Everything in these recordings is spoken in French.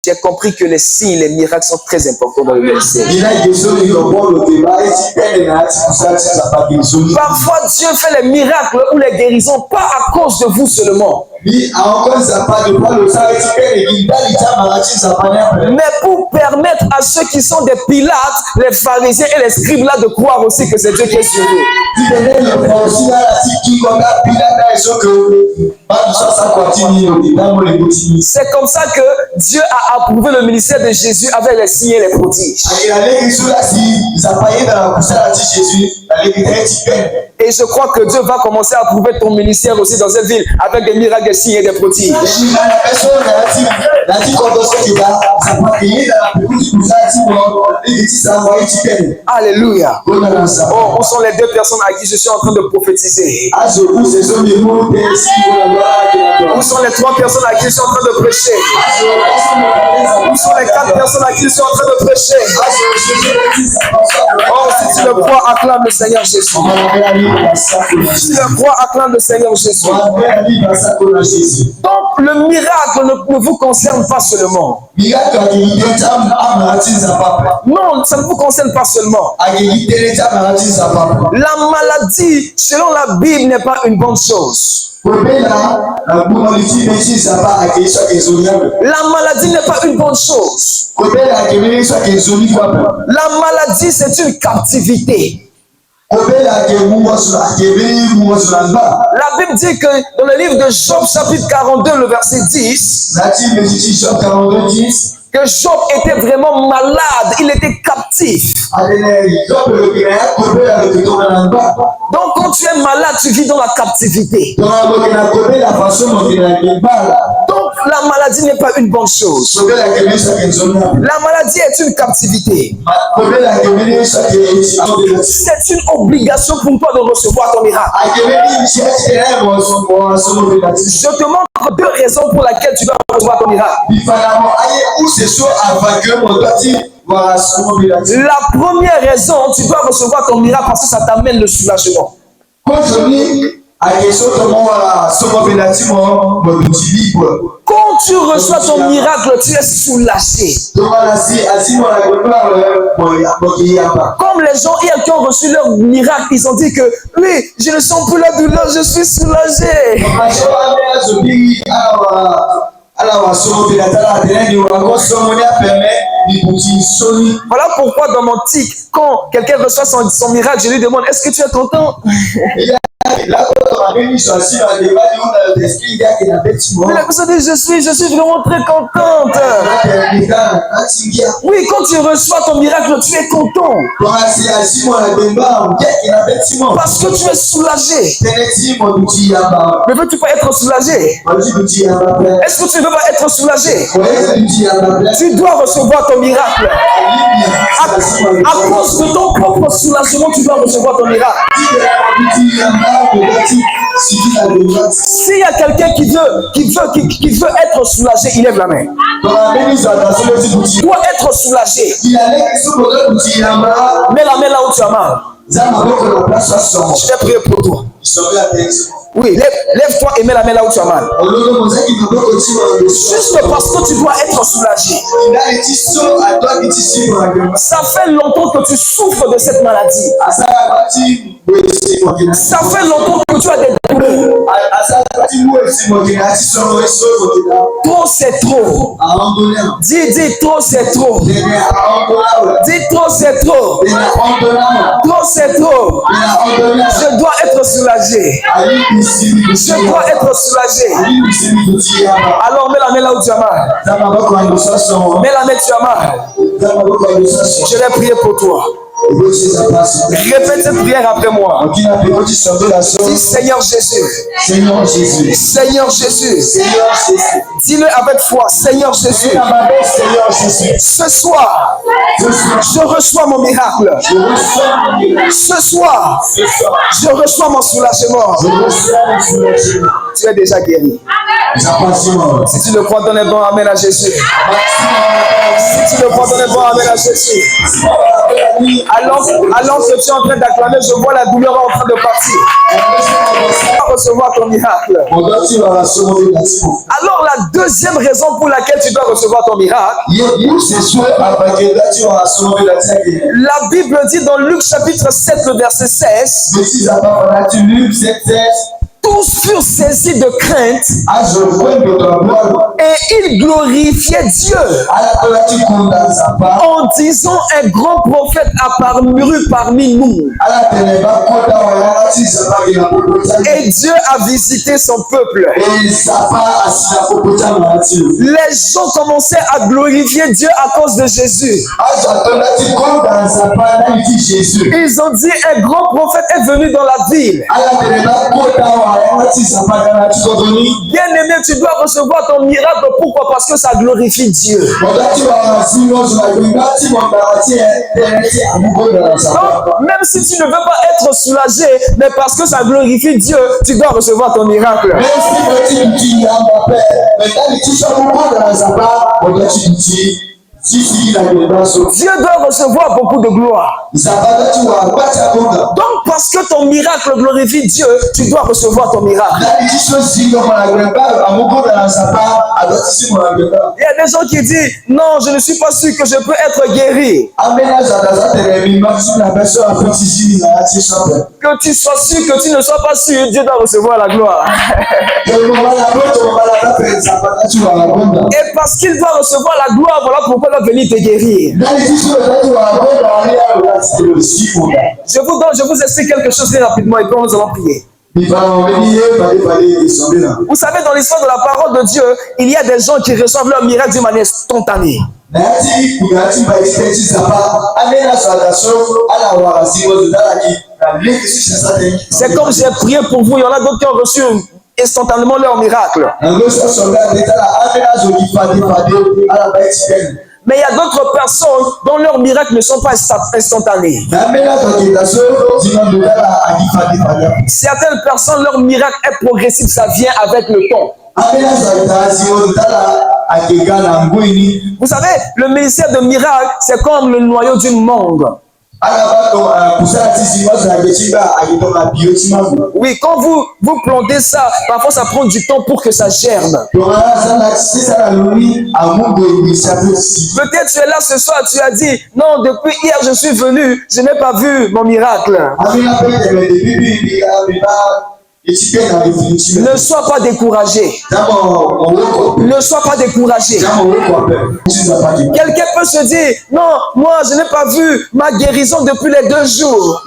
j'ai compris que les signes, les miracles sont très importants dans le verset. Parfois, Dieu fait les miracles ou les guérisons pas à cause de vous seulement, mais pour permettre à ceux qui sont des Pilates, les pharisiens et les scribes là de croire aussi que c'est Dieu qui est sur eux. C'est comme ça que Dieu a approuvé le ministère de Jésus avec les signes et les prodiges. Et je crois que Dieu va commencer à approuver ton ministère aussi dans cette ville avec des miracles, des signes et des prodiges. Alléluia. Oh, où sont les deux personnes à qui je suis en train de prophétiser? Où sont les trois personnes à qui je suis en train de prêcher? Où sont les quatre personnes à qui je suis en train de prêcher? Oh, si tu le crois, acclame le Seigneur Jésus. Si tu le crois, acclame le Seigneur Jésus. Donc, le miracle ne vous concerne pas seulement. Non, ça ne vous concerne pas seulement. La maladie, selon la Bible, n'est pas une bonne chose. La maladie n'est pas une bonne chose. La maladie, c'est une captivité. La Bible dit que dans le livre de Job, chapitre 42, le verset 10, que Job était vraiment malade, il était captif. Donc quand tu es malade, tu vis dans la captivité. Donc la maladie n'est pas une bonne chose. La maladie est une captivité. C'est une obligation pour toi de recevoir ton miracle. Je te montre deux raisons pour lesquelles tu dois recevoir ton miracle. La première raison, tu dois recevoir ton miracle parce que ça t'amène le soulagement. Quand tu reçois ton miracle, tu es soulagé. Comme les gens hier qui ont reçu leur miracle, ils ont dit que oui, je ne sens plus la douleur, je suis soulagé. Voilà pourquoi dans mon tic, quand quelqu'un reçoit son miracle, je lui demande, est-ce que tu es content? La personne dit, je suis vraiment très contente. Oui, quand tu reçois ton miracle, tu es content. Parce que tu es soulagé. Mais veux-tu pas être soulagé? Est-ce que tu ne veux pas être soulagé? Tu dois recevoir ton miracle. À cause de ton propre soulagement, tu dois recevoir ton miracle. S'il y a quelqu'un qui veut être soulagé, il lève la main. Tu dois être soulagé. Mets la main là où tu as mal. Je vais prier pour toi. Oui, lève-toi et mets la main là où tu as mal. Juste parce que tu dois être soulagé. Ça fait longtemps que tu souffres de cette maladie. Ça fait longtemps que tu as des douleurs. Trop c'est trop. Dis trop c'est trop. Dis trop c'est trop. Trop c'est trop. Je dois être soulagé. Je dois être soulagé. Alors mets la main là où tu as mal. Mets la main où tu as mal. Je vais prier pour toi. Répète cette prière après moi. Dis Seigneur Jésus. Seigneur Jésus. Seigneur Jésus. Dis-le avec foi. Seigneur Jésus. Ce soir, je reçois mon miracle. Ce soir, je reçois mon soulagement. Tu es déjà guéri. Si tu le crois, donne un bon amen à Jésus. Si tu le crois, donne-moi amen à Jésus. Alors que tu es en train d'acclamer, je vois la douleur en train de partir. Tu vas recevoir ton miracle. Alors la deuxième raison pour laquelle tu dois recevoir ton miracle, la Bible dit dans Luc chapitre 7, le verset 16, tous furent saisis de crainte et ils glorifiaient Dieu en disant un grand prophète apparu parmi nous. Et Dieu a visité son peuple. Les gens commençaient à glorifier Dieu à cause de Jésus. Ils ont dit un grand prophète est venu dans la ville. Bien aimé, tu dois recevoir ton miracle. Pourquoi? Parce que ça glorifie Dieu. Donc, même si tu ne veux pas être soulagé, mais parce que ça glorifie Dieu, tu dois recevoir ton miracle. Dieu doit recevoir beaucoup de gloire. Donc, parce que ton miracle glorifie Dieu, tu dois recevoir ton miracle. Il y a des gens qui disent, non, je ne suis pas sûr que je peux être guéri. Que tu sois sûr, que tu ne sois pas sûr, Dieu doit recevoir la gloire. Et parce qu'il doit recevoir la gloire, voilà pourquoi il va venir te guérir. Je vous explique quelque chose très rapidement et puis nous allons prier. Vous savez, dans l'histoire de la parole de Dieu, il y a des gens qui reçoivent leur miracle d'une manière spontanée. C'est comme j'ai prié pour vous, il y en a d'autres qui ont reçu instantanément leur miracle. Mais il y a d'autres personnes dont leurs miracles ne sont pas instantanés. Certaines personnes, leur miracle est progressif, ça vient avec le temps. Vous savez, le ministère de miracle, c'est comme le noyau d'une mangue. Oui, quand vous plantez ça, parfois ça prend du temps pour que ça germe. Peut-être tu es là ce soir, tu as dit, non, depuis hier je suis venu, je n'ai pas vu mon miracle. Ne sois pas découragé. Ne sois pas découragé. Quelqu'un peut se dire, non, moi je n'ai pas vu ma guérison depuis les 2 jours.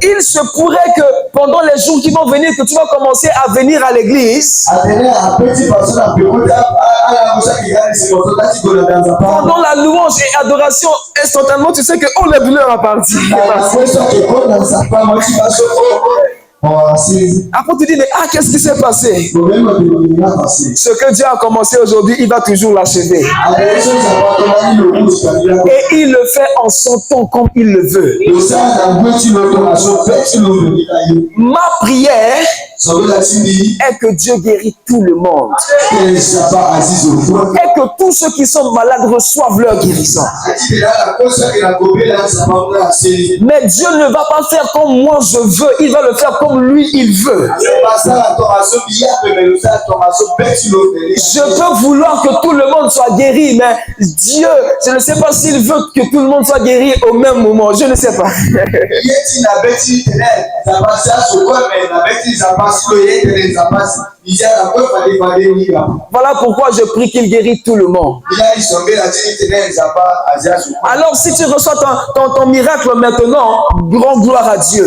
Il se pourrait que pendant les jours qui vont venir, que tu vas commencer à venir à l'église. Pendant la louange et adoration, instantanément, tu sais que oh, la douleur a parti. Après tu dis, mais qu'est-ce qui s'est passé? Ce que Dieu a commencé aujourd'hui, il va toujours l'achever. Et il le fait en son temps comme il le veut. Ma prière est que Dieu guérit tout le monde. Et que tous ceux qui sont malades reçoivent leur guérison. Mais Dieu ne va pas faire comme moi je veux, il va le faire comme lui il veut. Je peux vouloir que tout le monde soit guéri, mais Dieu, je ne sais pas s'il veut que tout le monde soit guéri au même moment. Je ne sais pas. Voilà pourquoi je prie qu'il guérisse tout le monde. Alors si tu reçois ton miracle maintenant, grande gloire à Dieu.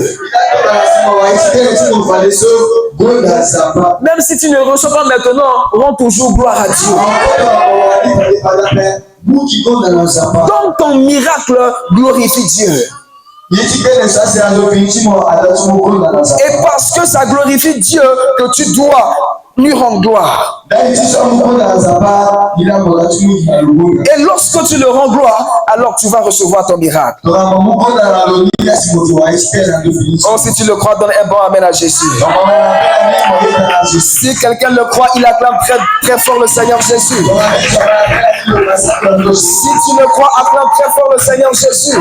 Même si tu ne reçois pas maintenant, rends toujours gloire à Dieu. Donc ton miracle glorifie Dieu. Et parce que ça glorifie Dieu, que tu dois lui rend gloire. Et lorsque tu le rends gloire, alors tu vas recevoir ton miracle. Oh, si tu le crois, donne un bon amen à Jésus. Si quelqu'un le croit, il acclame très, très fort le Seigneur Jésus. Si tu le crois, acclame très fort le Seigneur Jésus.